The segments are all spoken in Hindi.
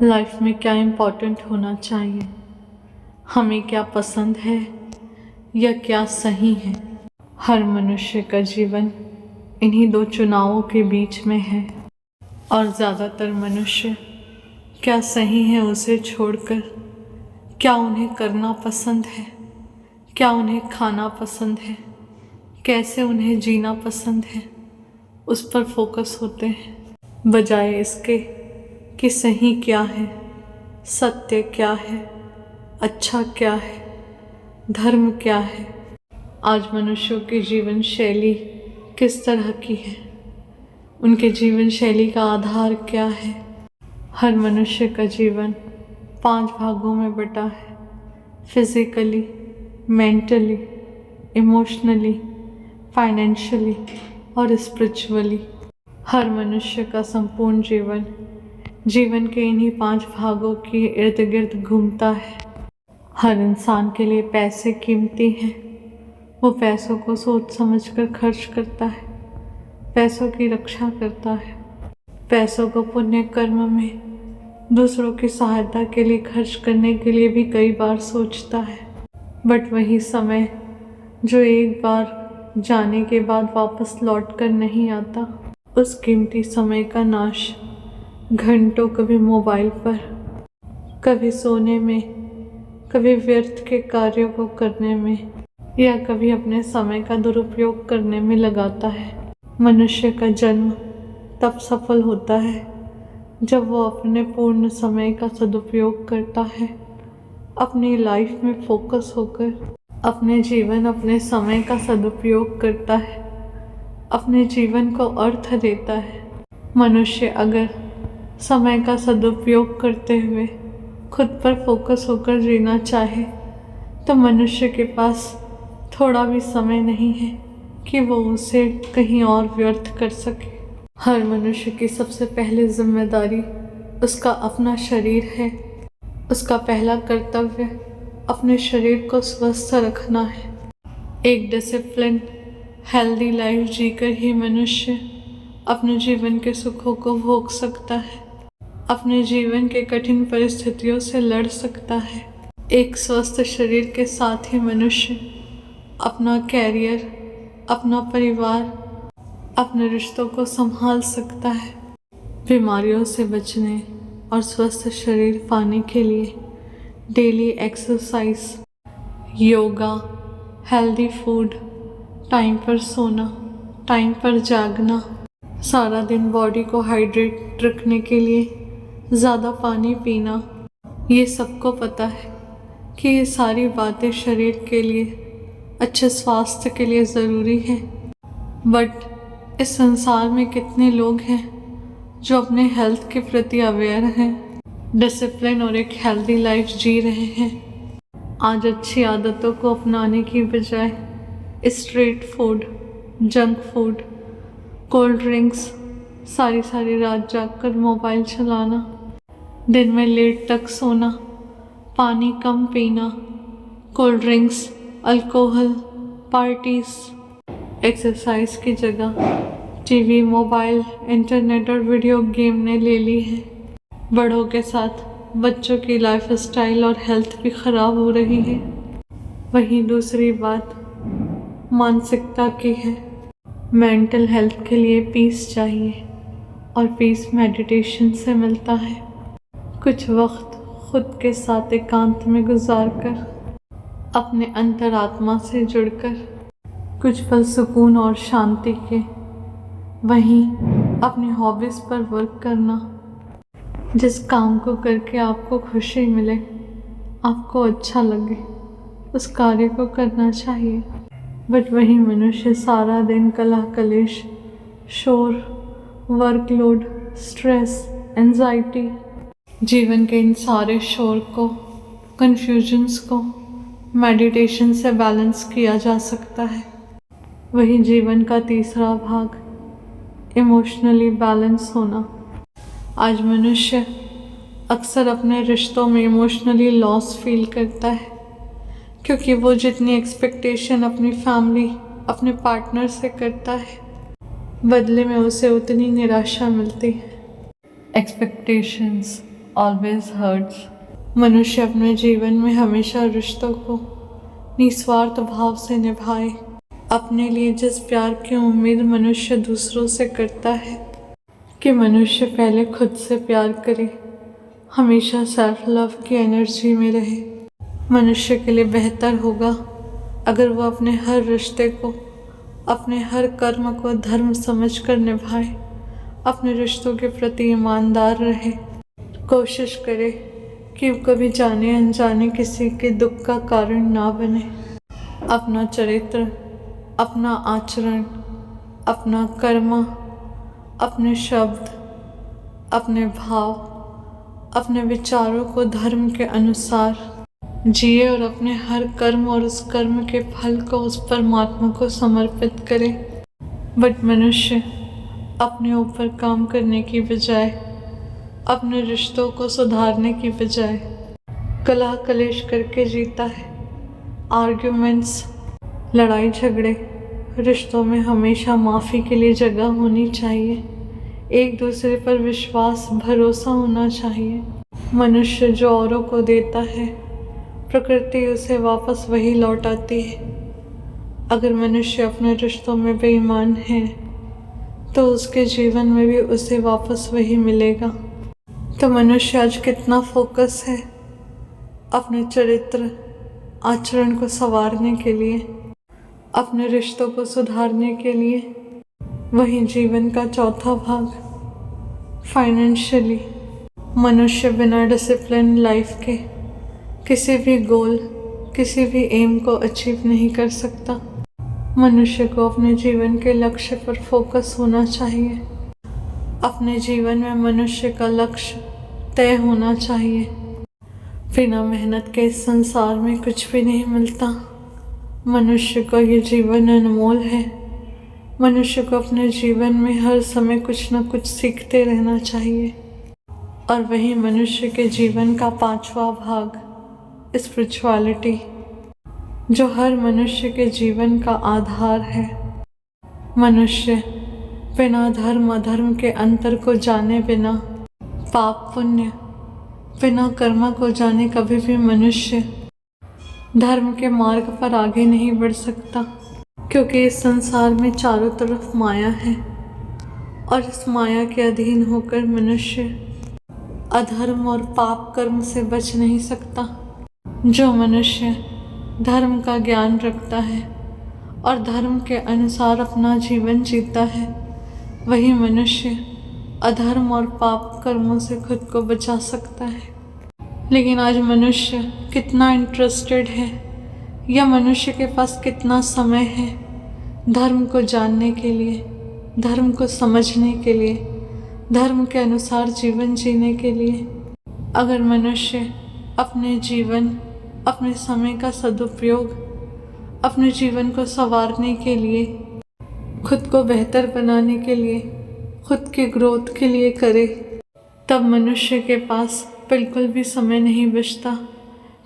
लाइफ में क्या इम्पोर्टेंट होना चाहिए, हमें क्या पसंद है या क्या सही है। हर मनुष्य का जीवन इन्हीं दो चुनावों के बीच में है और ज़्यादातर मनुष्य क्या सही है उसे छोड़कर क्या उन्हें करना पसंद है, क्या उन्हें खाना पसंद है, कैसे उन्हें जीना पसंद है, उस पर फोकस होते हैं, बजाय इसके कि सही क्या है, सत्य क्या है, अच्छा क्या है, धर्म क्या है। आज मनुष्यों की जीवन शैली किस तरह की है, उनके जीवन शैली का आधार क्या है। हर मनुष्य का जीवन 5 भागों में बटा है, फिजिकली, मेंटली, इमोशनली, फाइनेंशियली और स्पिरिचुअली। हर मनुष्य का संपूर्ण जीवन के इन्हीं 5 भागों के इर्द गिर्द घूमता है। हर इंसान के लिए पैसे कीमती हैं। वो पैसों को सोच समझकर खर्च करता है, पैसों की रक्षा करता है, पैसों को पुण्य कर्म में दूसरों की सहायता के लिए खर्च करने के लिए भी कई बार सोचता है। बट वही समय जो एक बार जाने के बाद वापस लौट कर नहीं आता, उस कीमती समय का नाश घंटों कभी मोबाइल पर, कभी सोने में, कभी व्यर्थ के कार्यों को करने में या कभी अपने समय का दुरुपयोग करने में लगाता है। मनुष्य का जन्म तब सफल होता है जब वो अपने पूर्ण समय का सदुपयोग करता है, अपनी लाइफ में फोकस होकर अपने जीवन अपने समय का सदुपयोग करता है, अपने जीवन को अर्थ देता है। मनुष्य अगर समय का सदुपयोग करते हुए खुद पर फोकस होकर जीना चाहे तो मनुष्य के पास थोड़ा भी समय नहीं है कि वो उसे कहीं और व्यर्थ कर सके। हर मनुष्य की सबसे पहली जिम्मेदारी उसका अपना शरीर है। उसका पहला कर्तव्य अपने शरीर को स्वस्थ रखना है। एक डिसिप्लिन हेल्दी लाइफ जीकर ही मनुष्य अपने जीवन के सुखों को भोग सकता है, अपने जीवन के कठिन परिस्थितियों से लड़ सकता है। एक स्वस्थ शरीर के साथ ही मनुष्य अपना कैरियर, अपना परिवार, अपने रिश्तों को संभाल सकता है। बीमारियों से बचने और स्वस्थ शरीर पाने के लिए daily exercise, yoga, healthy food, time पर सोना, टाइम पर जागना, सारा दिन बॉडी को हाइड्रेट रखने के लिए ज़्यादा पानी पीना, ये सबको पता है कि ये सारी बातें शरीर के लिए, अच्छे स्वास्थ्य के लिए ज़रूरी है। बट इस संसार में कितने लोग हैं जो अपने हेल्थ के प्रति अवेयर हैं, डिसिप्लिन और एक हेल्दी लाइफ जी रहे हैं। आज अच्छी आदतों को अपनाने की बजाय street food, junk food, cold drinks, सारी रात जागकर मोबाइल चलाना, दिन में लेट तक सोना, पानी कम पीना, cold drinks, alcohol, parties, exercise की जगह टीवी, मोबाइल, इंटरनेट और वीडियो गेम ने ले ली है। बड़ों के साथ बच्चों की लाइफ स्टाइल और हेल्थ भी ख़राब हो रही है। वहीं दूसरी बात मानसिकता की है। मेंटल हेल्थ के लिए पीस चाहिए और पीस मेडिटेशन से मिलता है। कुछ वक्त खुद के साथ एकांत में गुजारकर, अपने अंतरात्मा से जुड़कर, कुछ पल सुकून और शांति के, वहीं अपनी हॉबीज़ पर वर्क करना। जिस काम को करके आपको खुशी मिले, आपको अच्छा लगे, उस कार्य को करना चाहिए। बट वही मनुष्य सारा दिन कलह कलेश, शोर, वर्कलोड, स्ट्रेस, एंजाइटी, जीवन के इन सारे शोर को, कन्फ्यूजन्स को मेडिटेशन से बैलेंस किया जा सकता है। वही जीवन का तीसरा भाग, इमोशनली बैलेंस होना। आज मनुष्य अक्सर अपने रिश्तों में इमोशनली लॉस फील करता है क्योंकि वो जितनी एक्सपेक्टेशन अपनी फैमिली, अपने पार्टनर से करता है, बदले में उसे उतनी निराशा मिलती है। Expectations always hurts. मनुष्य अपने जीवन में हमेशा रिश्तों को निस्वार्थ भाव से निभाए। अपने लिए जिस प्यार की उम्मीद मनुष्य दूसरों से करता है कि मनुष्य पहले खुद से प्यार करे, हमेशा सेल्फ लव की एनर्जी में रहे। मनुष्य के लिए बेहतर होगा अगर वह अपने हर रिश्ते को, अपने हर कर्म को धर्म समझकर निभाए, अपने रिश्तों के प्रति ईमानदार रहे, कोशिश करे कि कभी जाने अनजाने किसी के दुख का कारण ना बने। अपना चरित्र, अपना आचरण, अपना कर्म, अपने शब्द, अपने भाव, अपने विचारों को धर्म के अनुसार जिए और अपने हर कर्म और उस कर्म के फल को उस परमात्मा को समर्पित करे। बट मनुष्य अपने ऊपर काम करने की बजाय, अपने रिश्तों को सुधारने की बजाय कलह कलेश करके जीता है। आर्ग्यूमेंट्स, लड़ाई झगड़े, रिश्तों में हमेशा माफ़ी के लिए जगह होनी चाहिए। एक दूसरे पर विश्वास, भरोसा होना चाहिए। मनुष्य जो औरों को देता है, प्रकृति उसे वापस वही लौटाती है। अगर मनुष्य अपने रिश्तों में बेईमान है तो उसके जीवन में भी उसे वापस वही मिलेगा। तो मनुष्य आज कितना फोकस है अपने चरित्र, आचरण को संवारने के लिए, अपने रिश्तों को सुधारने के लिए। वहीं जीवन का चौथा भाग, फाइनेंशियली, मनुष्य बिना डिसिप्लिन लाइफ के किसी भी गोल, किसी भी एम को अचीव नहीं कर सकता। मनुष्य को अपने जीवन के लक्ष्य पर फोकस होना चाहिए। अपने जीवन में मनुष्य का लक्ष्य तय होना चाहिए। बिना मेहनत के इस संसार में कुछ भी नहीं मिलता। मनुष्य का ये जीवन अनमोल है। मनुष्य को अपने जीवन में हर समय कुछ न कुछ सीखते रहना चाहिए। और वही मनुष्य के जीवन का पांचवा भाग, स्पिरिचुअलिटी, जो हर मनुष्य के जीवन का आधार है। मनुष्य बिना धर्म अधर्म के अंतर को जाने बिना, पाप पुण्य बिना कर्म को जाने कभी भी मनुष्य धर्म के मार्ग पर आगे नहीं बढ़ सकता। क्योंकि इस संसार में चारों तरफ माया है और इस माया के अधीन होकर मनुष्य अधर्म और पाप कर्म से बच नहीं सकता। जो मनुष्य धर्म का ज्ञान रखता है और धर्म के अनुसार अपना जीवन जीता है, वही मनुष्य अधर्म और पाप कर्मों से खुद को बचा सकता है। लेकिन आज मनुष्य कितना इंटरेस्टेड है, या मनुष्य के पास कितना समय है धर्म को जानने के लिए, धर्म को समझने के लिए, धर्म के अनुसार जीवन जीने के लिए। अगर मनुष्य अपने जीवन, अपने समय का सदुपयोग अपने जीवन को संवारने के लिए, खुद को बेहतर बनाने के लिए, खुद की ग्रोथ के लिए करे, तब मनुष्य के पास बिल्कुल भी समय नहीं बचता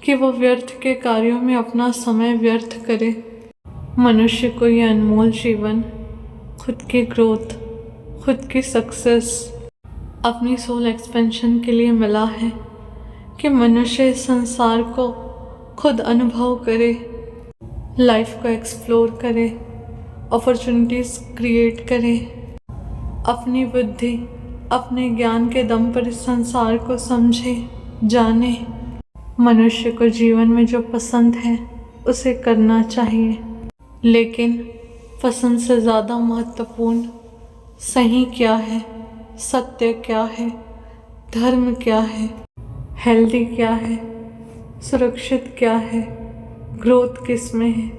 कि वो व्यर्थ के कार्यों में अपना समय व्यर्थ करे। मनुष्य को ये अनमोल जीवन, खुद की ग्रोथ, खुद की सक्सेस, अपनी सोल एक्सपेंशन के लिए मिला है कि मनुष्य इस संसार को खुद अनुभव करे, लाइफ को एक्सप्लोर करे, अपॉर्चुनिटीज़ क्रिएट करे, अपनी बुद्धि, अपने ज्ञान के दम पर इस संसार को समझे, जाने। मनुष्य को जीवन में जो पसंद है उसे करना चाहिए, लेकिन पसंद से ज़्यादा महत्वपूर्ण सही क्या है, सत्य क्या है, धर्म क्या है, हेल्दी क्या है, सुरक्षित क्या है, ग्रोथ किस में है,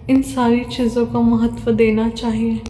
इन सारी चीज़ों को महत्व देना चाहिए।